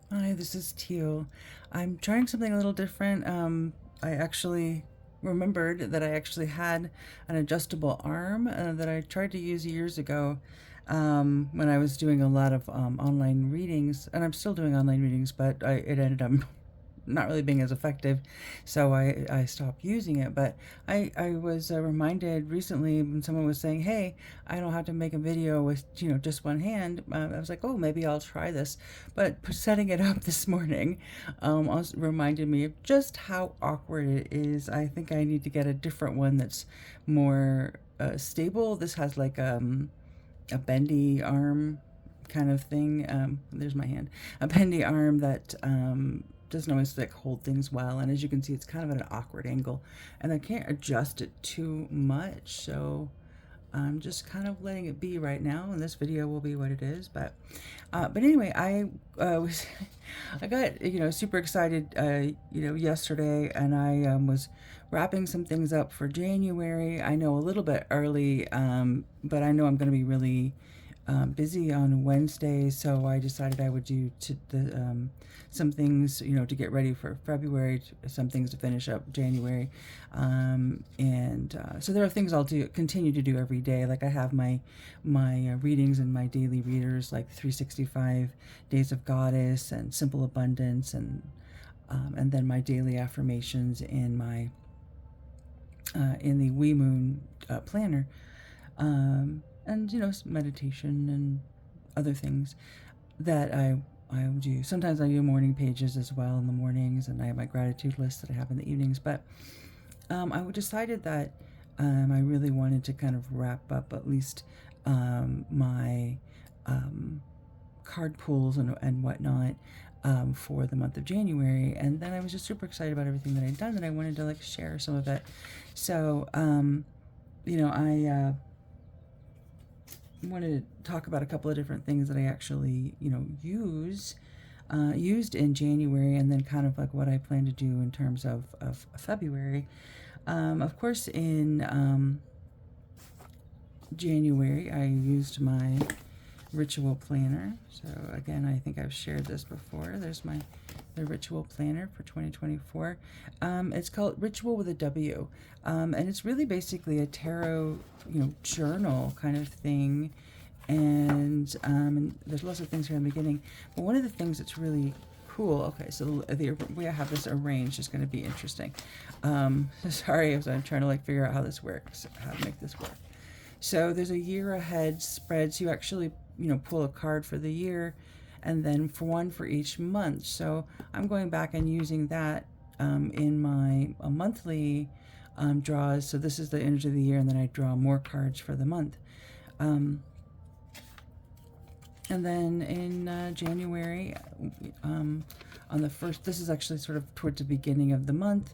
Hi, this is Teal. I'm trying something a little different. I actually remembered that I actually had an adjustable arm that I tried to use years ago when I was doing a lot of online readings, and I'm still doing online readings, but it ended up not really being as effective, so I stopped using it. But I was reminded recently when someone was saying, hey, I don't have to make a video with just one hand. I was like, oh, maybe I'll try this. But setting it up this morning also reminded me of just how awkward it is. I think I need to get a different one that's more stable. This has like a bendy arm kind of thing. There's my hand. A bendy arm that doesn't always like hold things well, and as you can see, it's kind of at an awkward angle, and I can't adjust it too much. So I'm just kind of letting it be right now, and this video will be what it is. But anyway, I was I got super excited yesterday, and I was wrapping some things up for January. I know a little bit early, but I know I'm going to be really busy on Wednesday, so I decided I would do some things, to get ready for February, some things to finish up January, and so there are things I'll continue to do every day. Like I have my readings and my daily readers, like 365 Days of Goddess and Simple Abundance, and then my daily affirmations in the Wee Moon planner, and meditation and other things that I do. Sometimes I do morning pages as well in the mornings, and I have my gratitude list that I have in the evenings. But I decided that I really wanted to kind of wrap up at least my card pools and whatnot for the month of January. And then I was just super excited about everything that I'd done, that I wanted to like share some of it. So, I wanted to talk about a couple of different things that I actually, used in January, and then kind of like what I plan to do in terms of February. Of course, in January, I used my ritual planner. So again, I think I've shared this before. There's the ritual planner for 2024. It's called Ritual with a W, and it's really basically a tarot, journal kind of thing. And there's lots of things here in the beginning, but one of the things that's really cool. Okay, so the way I have this arranged is going to be interesting. Sorry, as I'm trying to like figure out how this works, how to make this work. So there's a year ahead spread. So you actually, pull a card for the year, and then for one for each month. So I'm going back and using that in my monthly draws. So this is the energy of the year, and then I draw more cards for the month. Um, and then in January, on the first, this is actually sort of towards the beginning of the month.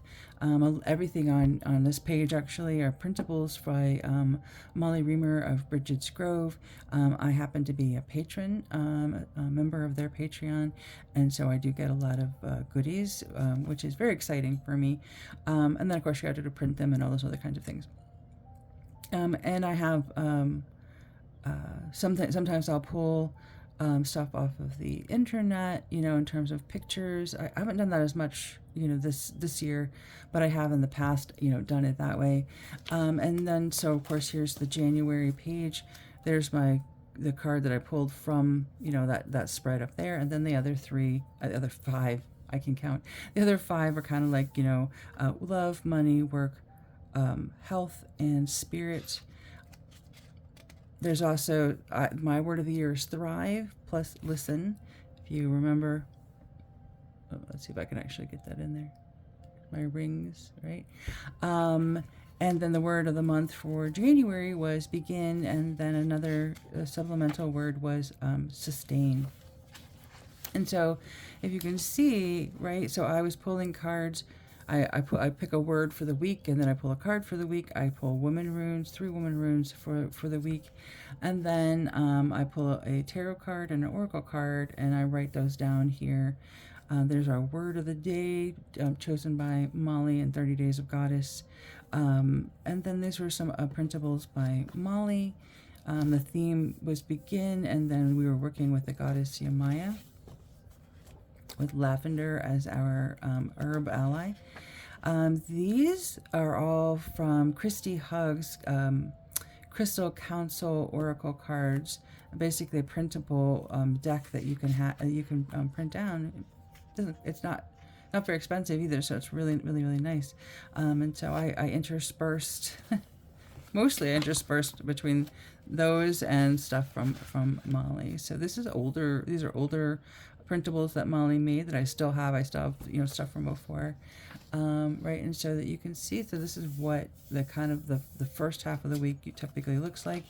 Everything on this page actually are printables by Molly Reamer of Bridget's Grove. I happen to be a patron, a member of their Patreon, and so I do get a lot of goodies, which is very exciting for me. And then, of course, you have to print them and all those other kinds of things. And I have sometimes I'll pull stuff off of the internet, in terms of pictures. I haven't done that as much, this year, but I have in the past, done it that way. And then, so of course, here's the January page. There's the card that I pulled from, that spread up there, and then the other five I can count. The other five are kind of like, love, money, work, health, and spirit. There's also my word of the year is thrive plus listen. If you remember, let's see if I can actually get that in there. My rings, right? And then the word of the month for January was begin, and then another supplemental word was sustain. And so, if you can see, right, so I was pulling cards. I pick a word for the week, and then I pull a card for the week. I pull woman runes, 3 woman runes for the week. And then I pull a tarot card and an oracle card, and I write those down here. There's our word of the day, chosen by Molly in 30 Days of Goddess. And then these were some printables by Molly. The theme was begin, and then we were working with the goddess Yamaya. with lavender as our herb ally. These are all from Christy Huggs Crystal Council Oracle cards, basically a printable deck that you can print down. It's not very expensive either, so it's really nice. And so I interspersed, mostly interspersed between those and stuff from Molly. So this is older. These are older printables that Molly made that I still have. I still have stuff from before. Right, and so that you can see, so this is what the kind of the first half of the week typically looks like.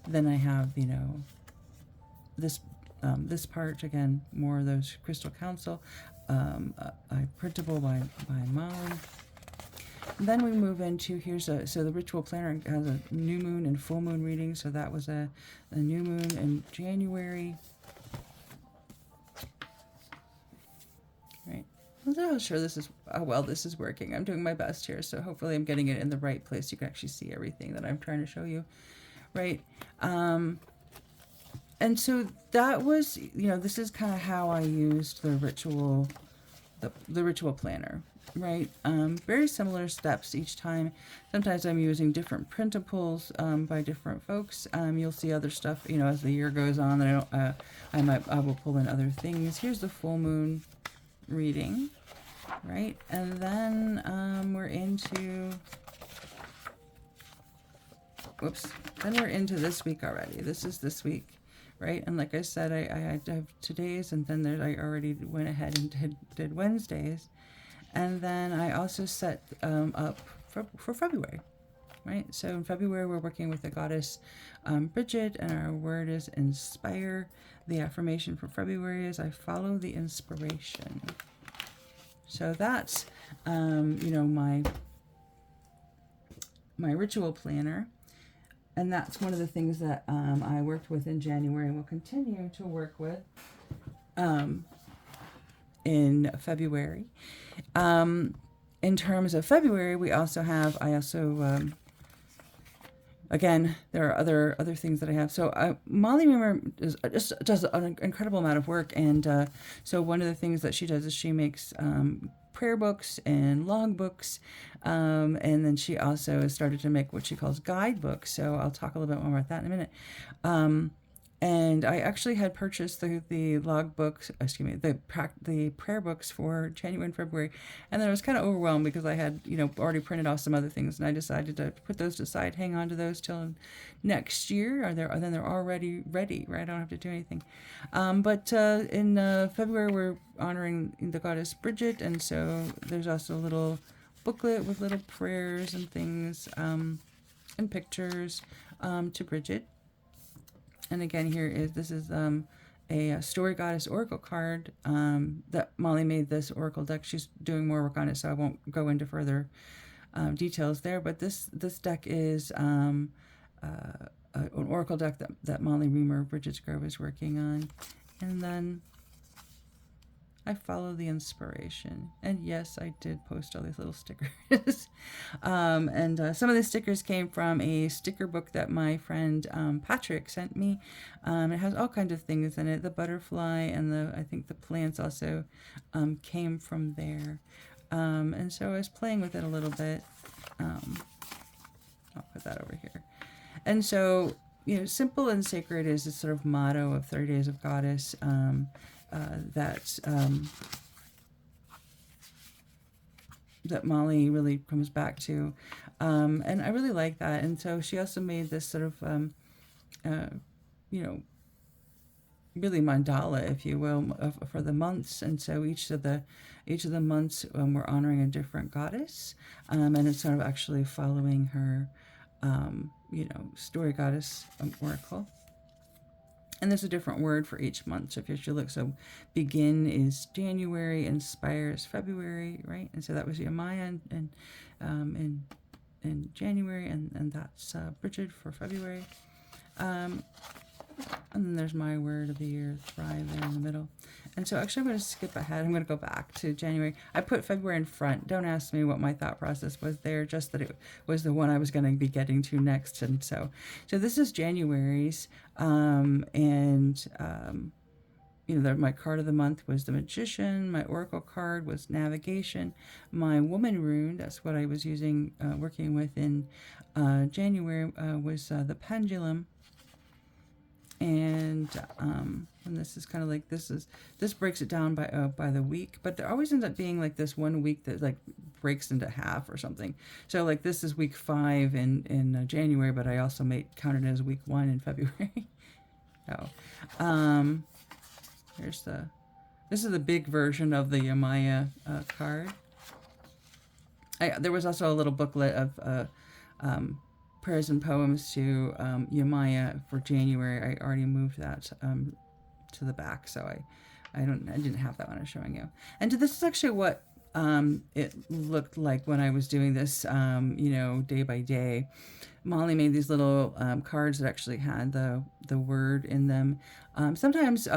Then I have this this part again, more of those Crystal Council, printable by Molly. And then we move into so the ritual planner has a new moon and full moon reading. So that was a new moon in January. Right. I'm not sure this is this is working. I'm doing my best here, so hopefully I'm getting it in the right place. You can actually see everything that I'm trying to show you, right? And so that was, this is kind of how I used the ritual, the ritual planner, right? Very similar steps each time. Sometimes I'm using different printables by different folks. You'll see other stuff, as the year goes on. I will pull in other things. Here's the full moon reading, right? And then we're into this week already. This is this week, right? And like I said, I have today's, and then I already went ahead and did Wednesdays, and then I also set up for February, right? So in February we're working with the goddess Bridget, and our word is inspire. The affirmation for February is I follow the inspiration. So that's my ritual planner, and that's one of the things that I worked with in January and will continue to work with in February. In terms of February, again, there are other things that I have. So Molly Reamer just does an incredible amount of work, and so one of the things that she does is she makes prayer books and log books, and then she also has started to make what she calls guidebooks. So I'll talk a little bit more about that in a minute. And I actually had purchased the log books, the prayer books for January and February, and then I was kind of overwhelmed because I had already printed off some other things, and I decided to put those aside, hang on to those till next year, then they're already ready, right? I don't have to do anything. But in February we're honoring the goddess Bridget, and so there's also a little booklet with little prayers and things and pictures to Bridget. And again, this is a Story Goddess Oracle card that Molly made this Oracle deck. She's doing more work on it, so I won't go into further details there. But this deck is an Oracle deck that Molly Reamer, Bridget's Grove, is working on. And then I follow the inspiration. And yes, I did post all these little stickers. And some of the stickers came from a sticker book that my friend Patrick sent me. It has all kinds of things in it. The butterfly and I think the plants also came from there. And so I was playing with it a little bit. I'll put that over here. And so, simple and sacred is the sort of motto of 30 Days of Goddess. That Molly really comes back to, and I really like that. And so she also made this sort of really mandala, if you will, for the months. And so each of the months we're honoring a different goddess, and it's sort of actually following her Story Goddess Oracle. And there's a different word for each month. So if you look, so begin is January, inspire is February, right? And so that was Yamaya in January, and that's Bridget for February. And then there's my word of the year, thrive, there in the middle. And so actually I'm going to skip ahead. I'm going to go back to January. I put February in front. Don't ask me what my thought process was there, just that it was the one I was going to be getting to next. And so this is January's. my card of the month was the Magician. My Oracle card was Navigation. My Woman rune, that's what I was using, working with in January, was the Pendulum. And this is kind of like, this breaks it down by the week, but there always ends up being like this one week that like breaks into half or something. So like this is week 5 in January, but I also count it as week 1 in February. Here's this is the big version of the Yamaya card. There was also a little booklet of prayers and poems to Yamaya for January. I already moved that to the back, so I didn't have that one I was showing you. And this is actually what it looked like when I was doing this, day by day. Molly made these little cards that actually had the word in them. Sometimes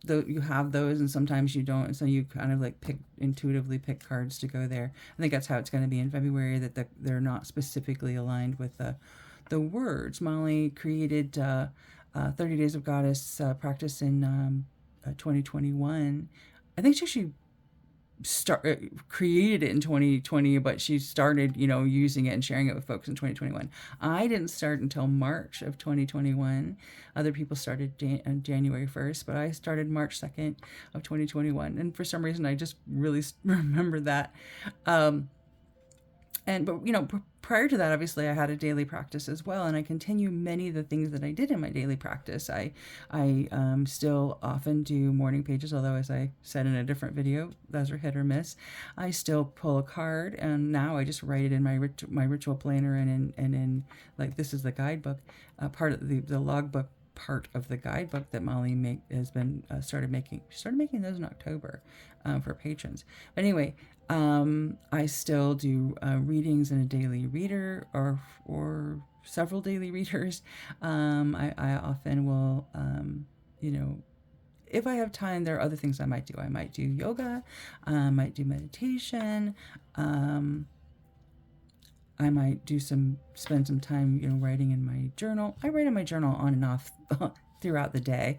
you have those, and sometimes you don't. And so you kind of like intuitively pick cards to go there. I think that's how it's going to be in February. That they're not specifically aligned with the words. Molly created 30 Days of Goddess practice in 2021. I think she created it in 2020, but she started, using it and sharing it with folks in 2021. I didn't start until March of 2021. Other people started on January 1st, but I started March 2nd of 2021. And for some reason, I just really remember that. But prior to that, obviously, I had a daily practice as well, and I continue many of the things that I did in my daily practice. I still often do morning pages, although, as I said in a different video, those are hit or miss. I still pull a card, and now I just write it in my ritual planner and in like, this is the guidebook, part of the logbook part of the guidebook that Molly has been started making. She started making those in October for patrons. But anyway, I still do readings in a daily reader or several daily readers. I often will, if I have time, there are other things I might do. I might do yoga, I might do meditation, I might spend some time, writing in my journal. I write in my journal on and off throughout the day.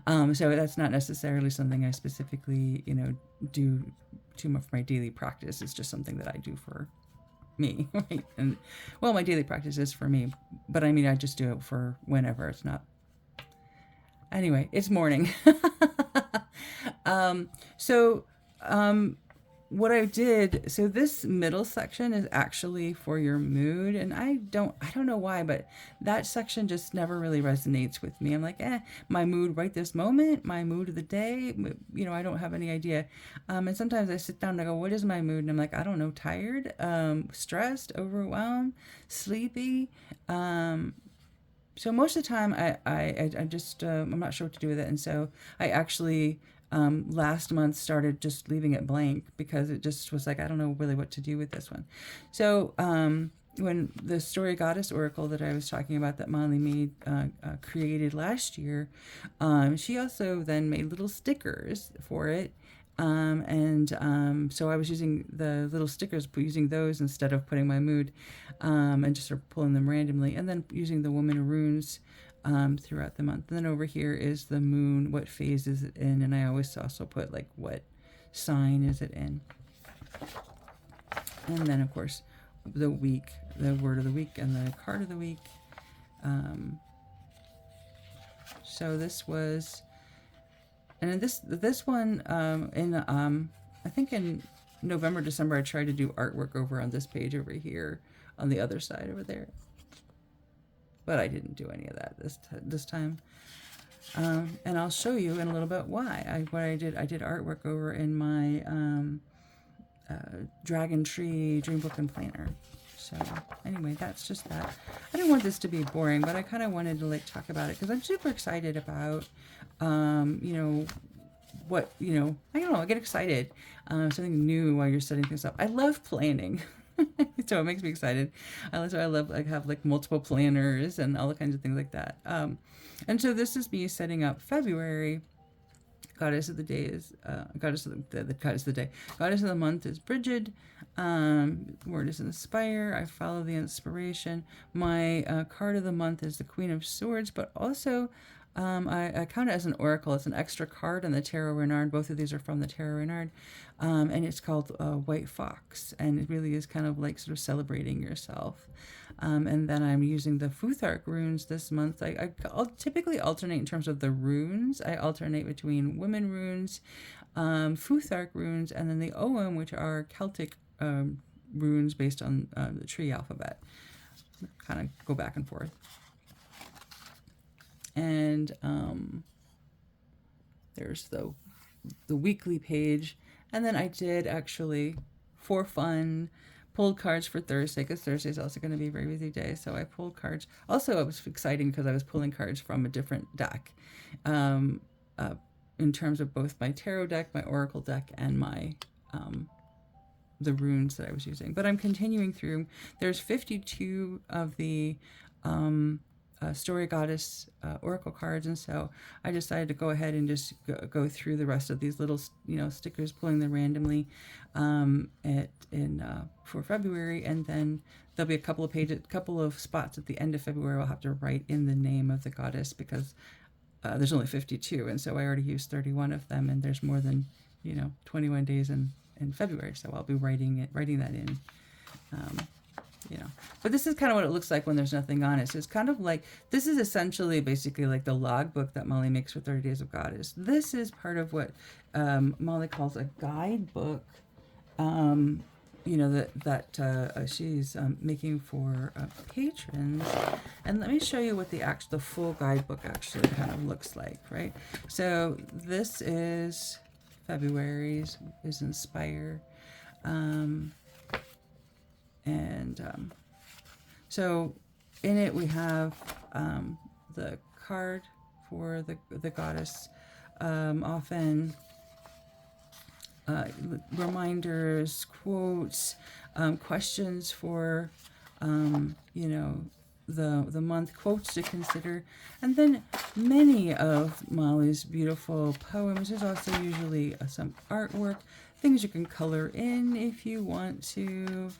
So that's not necessarily something I specifically, do too much for my daily practice. It's just something that I do for me, right? And my daily practice is for me, but I just do it for whenever. It's not. Anyway, it's morning. What I did, so this middle section is actually for your mood, and I don't know why, but that section just never really resonates with me. I'm like, my mood right this moment, my mood of the day, I don't have any idea. And sometimes I sit down and I go, what is my mood? And I'm like, I don't know, tired, stressed, overwhelmed, sleepy. So most of the time I just, I'm not sure what to do with it. And so I actually, last month started just leaving it blank because it just was like, I don't know really what to do with this one. So when the Story Goddess Oracle that I was talking about that Molly made, created last year, she also then made little stickers for it. So I was using the little stickers, using those instead of putting my mood, and just sort of pulling them randomly, and then using the woman runes throughout the month. And then over here is the moon, what phase is it in, and I always also put like what sign is it in. And then of course the week, the word of the week and the card of the week. So this was, and in this one, I think in November, December, I tried to do artwork over on this page over here on the other side over there. But I didn't do any of that this time. And I'll show you in a little bit why. What I did artwork over in my Dragon Tree Dream Book and Planner. So anyway, that's just that. I didn't want this to be boring, but I kind of wanted to like talk about it because I'm super excited about, what, I don't know, I get excited. Something new while you're setting things up. I love planning. So it makes me excited. I love have like multiple planners and all the kinds of things like that. And so this is me setting up February. Goddess of the day is goddess of the goddess of the day. Goddess of the month is Bridget. Word is inspire. I follow the inspiration. My card of the month is the Queen of Swords, but also I count it as an oracle. It's an extra card in the Tarot Renard. Both of these are from the Tarot Renard. And it's called White Fox. And it really is kind of like sort of celebrating yourself. And then I'm using the Futhark runes this month. I'll typically alternate in terms of the runes. I alternate between women runes, Futhark runes, and then the Ogham, which are Celtic runes based on the tree alphabet. Kind of go back and forth. And there's the weekly page. And then I did actually, for fun, pulled cards for Thursday, because Thursday is also going to be a very busy day. So I pulled cards. Also, it was exciting because I was pulling cards from a different deck, in terms of both my tarot deck, my oracle deck, and my the runes that I was using. But I'm continuing through. There's 52 of the Story Goddess oracle cards, and so I decided to go ahead and just go through the rest of these little stickers, pulling them randomly for February, and then there'll be a couple of spots at the end of February I'll have to write in the name of the goddess, because there's only 52, and so I already used 31 of them, and there's more than 21 days in February, so I'll be writing that in. But this is kind of what it looks like when there's nothing on it. So it's kind of like, this is essentially basically like the logbook that Molly makes for 30 Days of Goddess. This is part of what Molly calls a guidebook, that she's making for patrons. And let me show you what the full guidebook actually kind of looks like, right? So this is February's, is Inspire. So in it we have the card for the goddess, often reminders, quotes, questions for the month, quotes to consider, and then many of Molly's beautiful poems. There's also usually some artwork, things you can color in if you want to.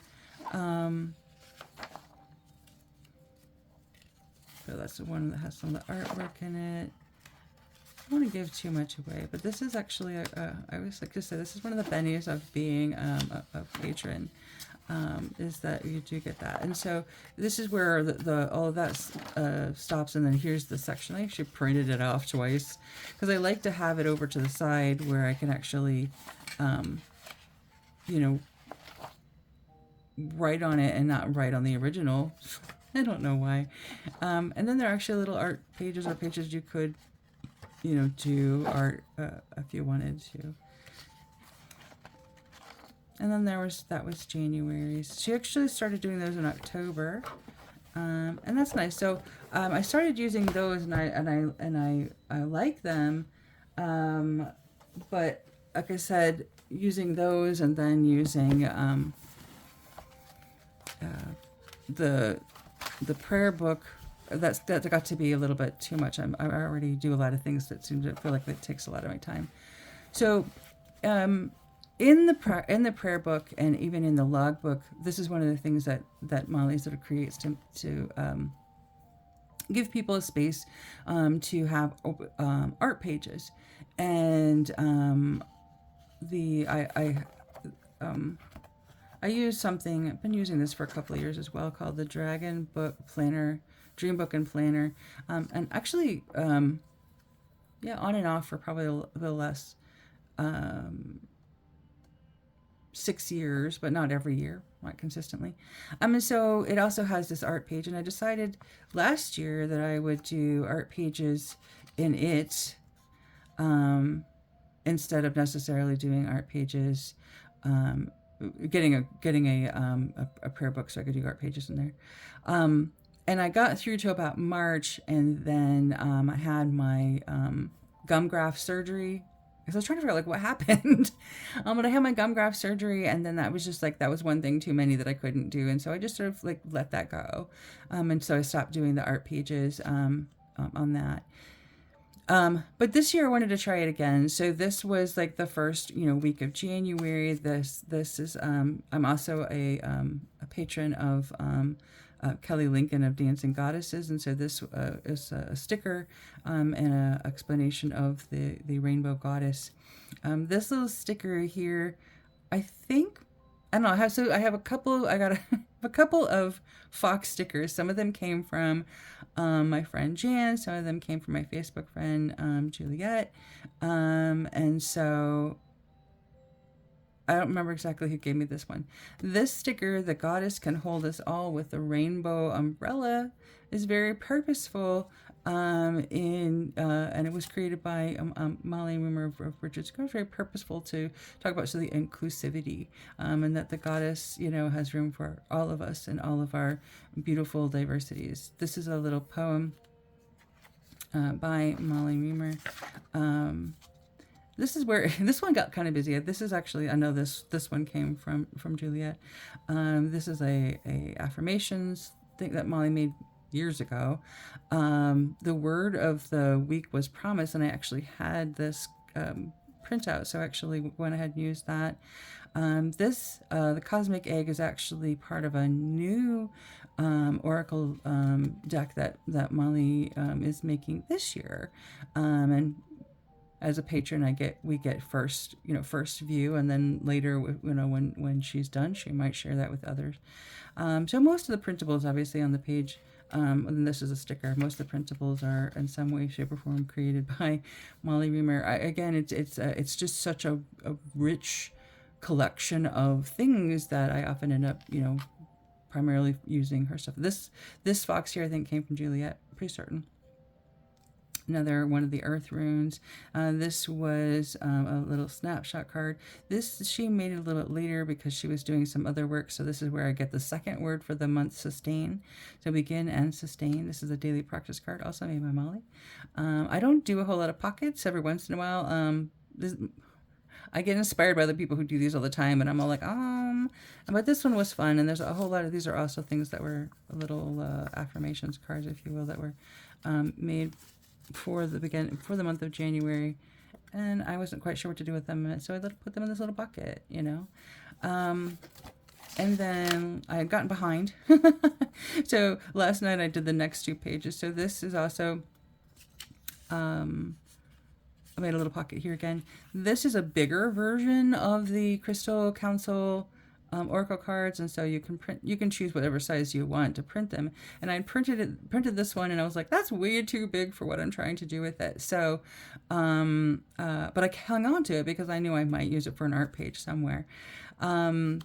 So that's the one that has some of the artwork in it. I don't want to give too much away, but this is actually I always like to say, this is one of the bennies of being a patron, is that you do get that. And so this is where the all of that stops, and then here's the section. I actually printed it off twice because I like to have it over to the side where I can actually write on it and not write on the original. I don't know why. And then there are actually little art pages or pages you could, do art if you wanted to. And then that was January's. She actually started doing those in October, and that's nice. So I started using those, and I like them, but like I said, using those and then using the prayer book, that got to be a little bit too much. I already do a lot of things that seem to feel like it takes a lot of my time. So in the prayer book and even in the log book, this is one of the things that Molly sort of creates to give people a space to have art pages. And I use something, I've been using this for a couple of years as well, called the Dragon Book Planner, Dream Book and Planner. And actually, on and off for probably the last 6 years, but not every year, not consistently. And so it also has this art page, and I decided last year that I would do art pages in it, instead of necessarily doing art pages, getting a prayer book so I could do art pages in there. And I got through to about March, and then I had my gum graft surgery, because I was trying to figure out what happened. But I had my gum graft surgery, and then that was just that was one thing too many that I couldn't do, and so I just sort of let that go. And so I stopped doing the art pages on that. But this year I wanted to try it again. So this was the first, week of January. This is, I'm also a patron of Kelly Lincoln of Dancing Goddesses. And so this is a sticker and an explanation of the rainbow goddess. This little sticker here, I think, I don't know. I have a couple. I got a couple of fox stickers. Some of them came from my friend Jan. Some of them came from my Facebook friend Juliet. And so I don't remember exactly who gave me this one. This sticker, "The Goddess Can Hold Us All," with the rainbow umbrella, is very purposeful. And it was created by Molly Rimmer of Bridget's Grove. Very purposeful to talk about the inclusivity, and that the goddess, has room for all of us and all of our beautiful diversities. This is a little poem by Molly Rimmer. This is where this one got kind of busy. This is actually, I know this one came from Juliet. This is a affirmations thing that Molly made years ago. The word of the week was promise, and I actually had this printout, so I actually went ahead and used that. The Cosmic Egg is actually part of a new oracle deck that Molly is making this year, and as a patron, we get first view, and then later, when she's done, she might share that with others. So most of the printables, obviously, on the page, and this is a sticker. Most of the printables are in some way, shape, or form created by Molly Rimmer. It's just such a rich collection of things that I often end up, primarily using her stuff. This fox here, I think, came from Juliet. Pretty certain. Another one of the earth runes. This was a little snapshot card. This she made it a little bit later because she was doing some other work. So this is where I get the second word for the month, sustain. So begin and sustain. This is a daily practice card, also made by Molly. I don't do a whole lot of pockets. Every once in a while, I get inspired by other people who do these all the time, and I'm all like, but this one was fun. And there's a whole lot of these are also things that were little affirmations cards, if you will, that were made for the month of January, and I wasn't quite sure what to do with them, so I put them in this little bucket, and then I had gotten behind. So last night I did the next 2 pages. So this is also I made a little pocket here again. This is a bigger version of the Crystal Council oracle cards, and so you can choose whatever size you want to print them. And I printed this one, and I was like, that's way too big for what I'm trying to do with it. So but I hung on to it because I knew I might use it for an art page somewhere.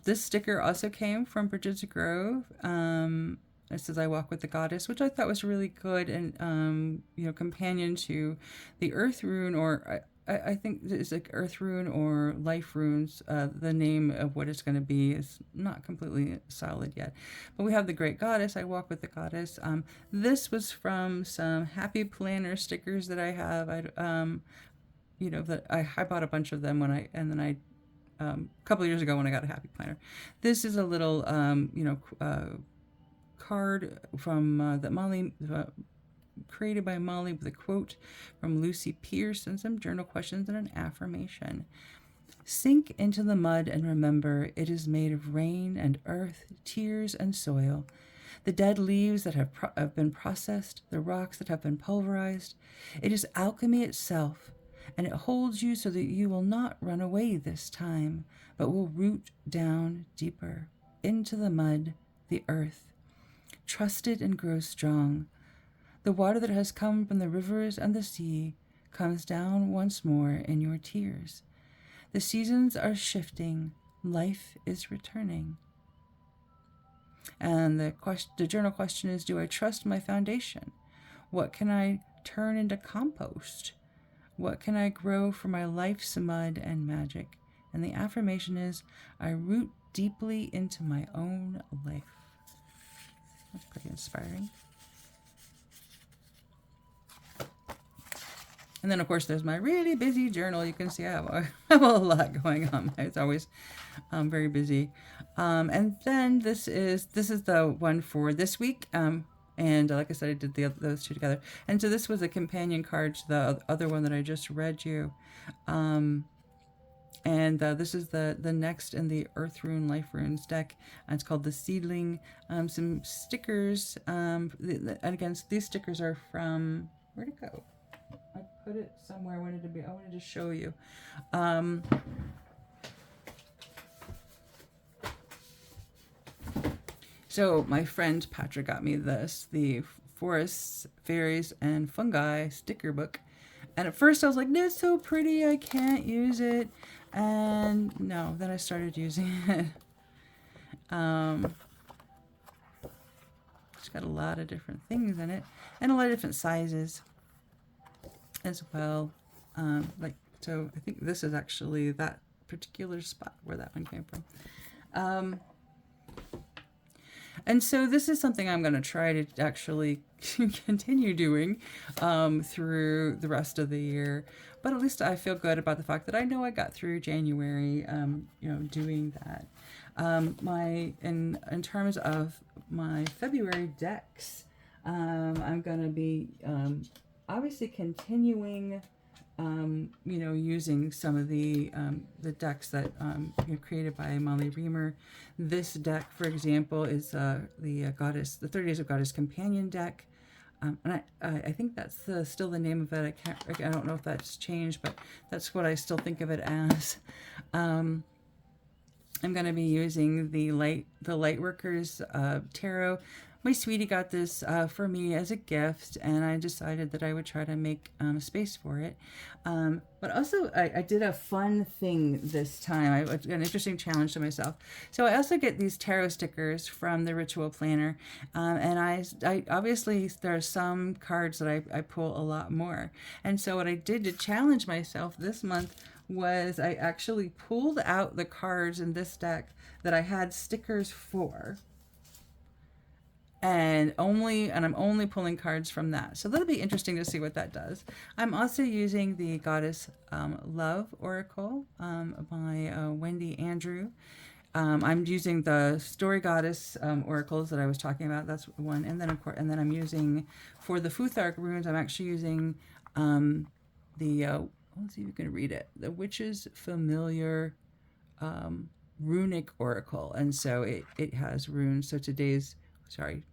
This sticker also came from Bridget's Grove. It says, "I walk with the goddess," which I thought was really good, and companion to the earth rune, or I think it's like earth rune or life runes. The name of what it's going to be is not completely solid yet, but we have the great goddess. I walk with the goddess. This was from some happy planner stickers that I have. That I bought a bunch of them a couple of years ago when I got a happy planner. This is a little card from that Molly. Created by Molly, with a quote from Lucy Pierce and some journal questions and an affirmation. "Sink into the mud and remember it is made of rain and earth, tears and soil, the dead leaves that have been processed, the rocks that have been pulverized. It is alchemy itself, and it holds you so that you will not run away this time, but will root down deeper into the mud, the earth. Trust it and grow strong. The water that has come from the rivers and the sea comes down once more in your tears. The seasons are shifting. Life is returning." And the journal question is, do I trust my foundation? What can I turn into compost? What can I grow for my life's mud and magic? And the affirmation is, I root deeply into my own life. That's pretty inspiring. And then, of course, there's my really busy journal. You can see I have a lot going on. It's always very busy. And then this is the one for this week. And like I said, I did those 2 together. And so this was a companion card to the other one that I just read you. And this is the next in the Earth Rune Life Runes deck. It's called the Seedling. Some stickers. And again, these stickers are from, where'd it go? I put it somewhere. I wanted to show you. Um, so my friend Patrick got me this, the Forests, Fairies, and Fungi sticker book. And at first I was like, no, it's so pretty, I can't use it. And no, then I started using it. It's got a lot of different things in it and a lot of different sizes as well. So I think this is actually that particular spot where that one came from. And so this is something I'm going to try to actually continue doing through the rest of the year. But at least I feel good about the fact that I know I got through January, doing that. In terms of my February decks, I'm going to be obviously continuing using some of the decks that created by Molly Reamer. This deck, for example, is the 30 Days of Goddess Companion deck. And I think that's still the name of it. I don't know if that's changed, but that's what I still think of it as. I'm going to be using the Lightworkers Tarot. My sweetie got this for me as a gift, and I decided that I would try to make space for it. But also, I did a fun thing this time. An interesting challenge to myself. So I also get these tarot stickers from the Ritual Planner, and I obviously there are some cards that I pull a lot more. And so what I did to challenge myself this month was I actually pulled out the cards in this deck that I had stickers for. And I'm only pulling cards from that. So that'll be interesting to see what that does. I'm also using the Goddess Love Oracle by Wendy Andrew. I'm using the Story Goddess oracles that I was talking about. That's one. And then of course, I'm using for the Futhark runes. I'm actually using let's see if you can read it. The Witch's Familiar Runic Oracle, and so it has runes. So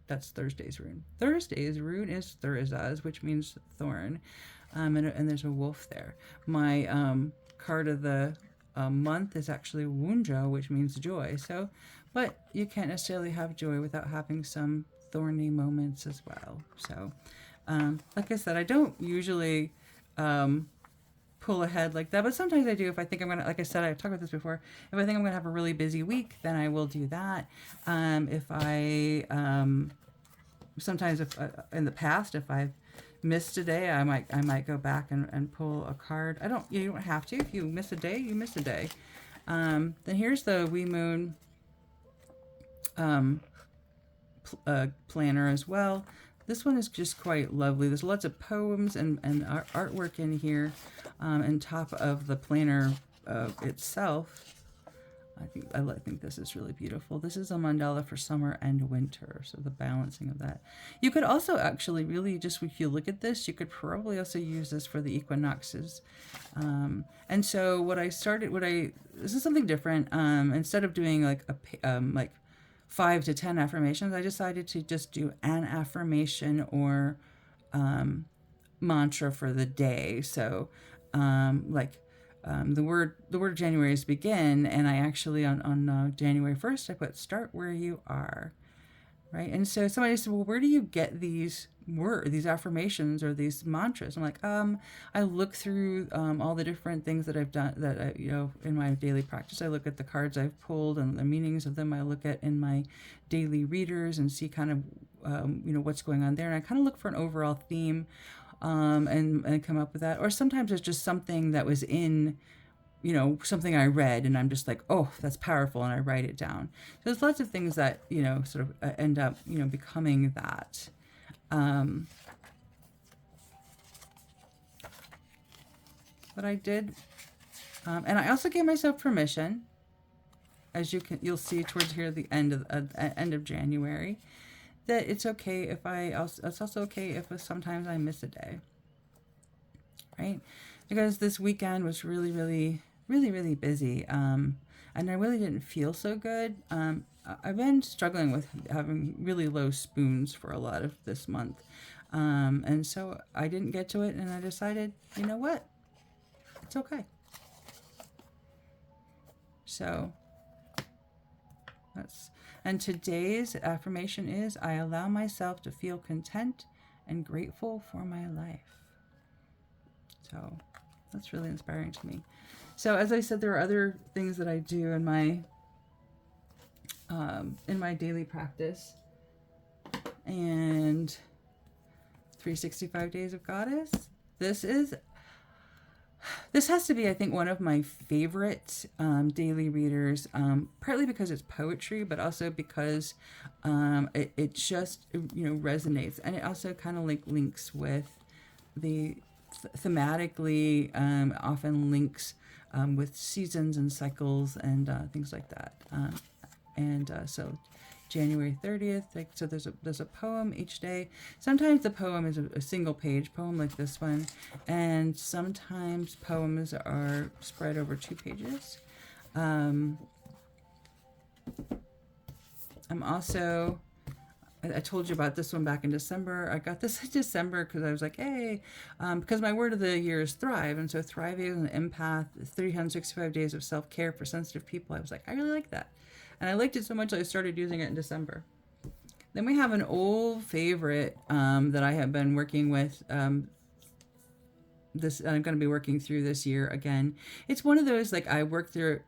that's Thursday's rune. Thursday's rune is Thurzaz, which means thorn, and there's a wolf there. My card of the month is actually Wunjo, which means joy. So, but you can't necessarily have joy without having some thorny moments as well. So, like I said, I don't usually pull ahead like that, but sometimes I do. If I think I'm gonna, like I said, I've talked about this before, if I think I'm gonna have a really busy week, then I will do that. If I sometimes if in the past, if I've missed a day, I might go back and pull a card. You don't have to. If you miss a day, you miss a day. Then here's the Wee Moon planner as well. This one is just quite lovely. There's lots of poems and artwork in here on top of the planner itself. I think this is really beautiful. This is a mandala for summer and winter, so the balancing of that. You could also actually really just, if you look at this, you could probably also use this for the equinoxes. And so this is something different. Instead of doing like 5 to 10 affirmations, I decided to just do an affirmation or mantra for the day. So the word January is begin, and I actually on January 1st I put start where you are, right? And so somebody said, well, where do you get these affirmations or these mantras? I'm like, I look through all the different things that I've done that I, in my daily practice. I look at the cards I've pulled and the meanings of them. I look at in my daily readers and see kind of what's going on there, and I kind of look for an overall theme. And come up with that. Or sometimes it's just something that was in, something I read and I'm just like, oh, that's powerful, and I write it down. So there's lots of things that, sort of end up, becoming that. But I did, and I also gave myself permission, as you'll see towards here at the end of January, that it's okay if it's also okay if sometimes I miss a day, right? Because this weekend was really, really really, really busy. And I really didn't feel so good. I've been struggling with having really low spoons for a lot of this month. And so I didn't get to it, and I decided, you know what? It's okay. So that's, and today's affirmation is I allow myself to feel content and grateful for my life. So that's really inspiring to me. So as I said, there are other things that I do in my daily practice. And 365 Days of Goddess. This has to be, I think, one of my favorite daily readers, partly because it's poetry, but also because it just, resonates. And it also kind of like links with the thematically, often links with seasons and cycles and things like that. So January 30th, so there's a poem each day. Sometimes the poem is a single page poem like this one, and sometimes poems are spread over 2 pages. I'm also, I told you about this one back in December. I got this in December because I was like, hey, because my word of the year is thrive. And so thriving as an empath, 365 days of self-care for sensitive people. I was like, I really like that. And I liked it so much I started using it in December. Then we have an old favorite that I have been working with. I'm going to be working through this year again. It's one of those, like, I worked through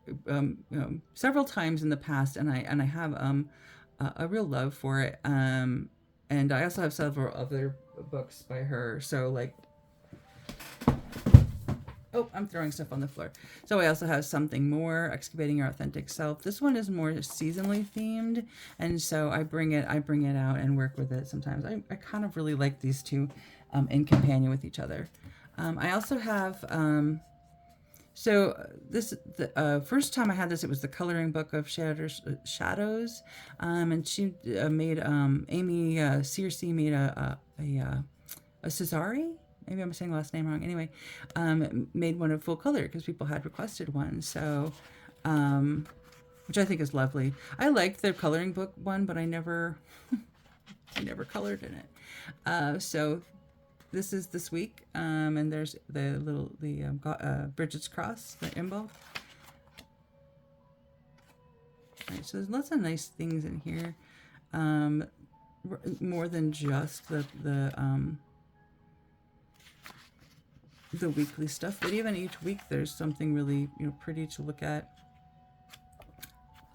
several times in the past, and I have a real love for it. And I also have several other books by her. So, like, oh, I'm throwing stuff on the floor. So I also have Something More, Excavating Your Authentic Self. This one is more seasonally themed, and so I bring it out and work with it sometimes. I kind of really like these two in companion with each other. I also have the first time I had this, it was the coloring book of Shadows, and she made Amy Searcy made a Cesare. Maybe I'm saying the last name wrong. Anyway, made one of full color because people had requested one. So, which I think is lovely. I liked the coloring book one, but I never colored in it. So this is this week, and there's the Bridget's Cross, the emboss. All right, so there's lots of nice things in here, more than just the weekly stuff, but even each week there's something really pretty to look at.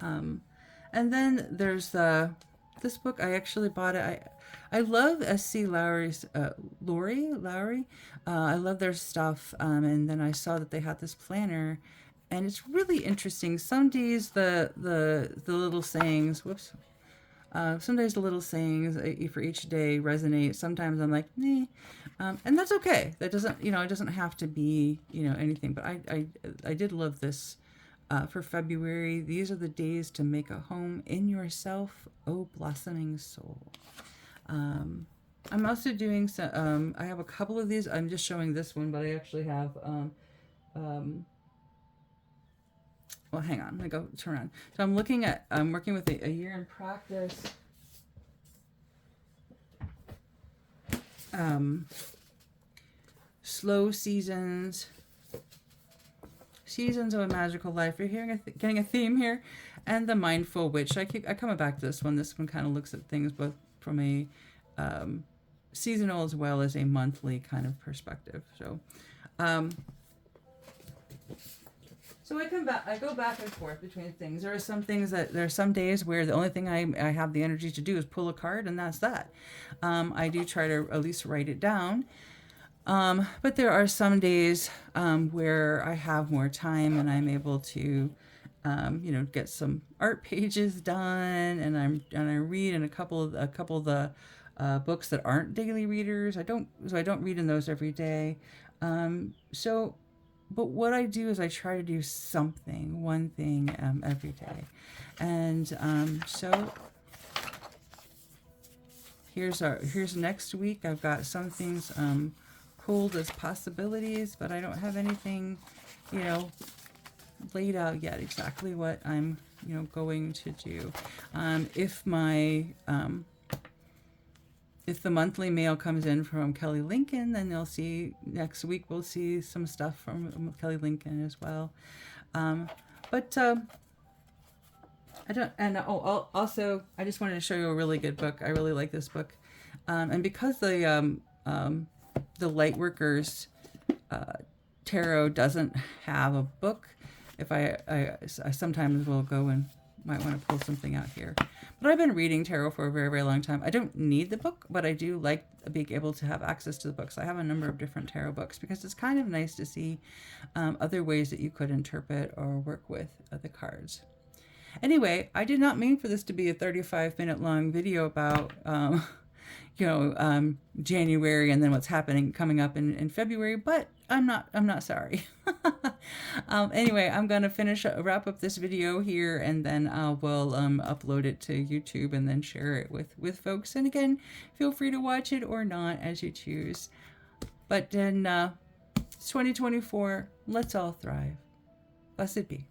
And then there's this book. I actually bought it. I love S.C. Lowry's Lowry. I love their stuff. And then I saw that they had this planner, and it's really interesting. Some days the little sayings. Whoops. Sometimes the little sayings for each day resonate. Sometimes I'm like, meh. And that's okay. That doesn't, it doesn't have to be, anything. But I did love this for February. These are the days to make a home in yourself, oh blossoming soul. I'm also doing some, I have a couple of these. I'm just showing this one, but I actually have, well, hang on, let me go turn on. So I'm working with a year in practice. Slow seasons of a magical life. You're getting a theme here, and the mindful witch. I come back to this one. This one kind of looks at things both from a seasonal as well as a monthly kind of perspective. So, so I go back and forth between things. There are some days where the only thing I have the energy to do is pull a card, and that's that. I do try to at least write it down. But there are some days where I have more time and I'm able to, get some art pages done, and I read in a couple of the books that aren't daily readers. I don't read in those every day. But what I do is I try to do one thing every day, and so here's next week. I've got some things pulled as possibilities, but I don't have anything, laid out yet exactly what I'm, going to do. If the monthly mail comes in from Kelly Lincoln, then they'll see next week we'll see some stuff from Kelly Lincoln as well. But I don't, and also I just wanted to show you a really good book. I really like this book, and because the Lightworkers tarot doesn't have a book, if I sometimes will go and might want to pull something out here. But I've been reading tarot for a very, very long time. I don't need the book, but I do like being able to have access to the books. I have a number of different tarot books because it's kind of nice to see other ways that you could interpret or work with the cards. Anyway, I did not mean for this to be a 35-minute long video about January and then what's happening coming up in February, but I'm not sorry. Anyway, I'm gonna wrap up this video here, and then I will upload it to YouTube and then share it with folks. And again, feel free to watch it or not as you choose. But then it's 2024. Let's all thrive. Blessed be.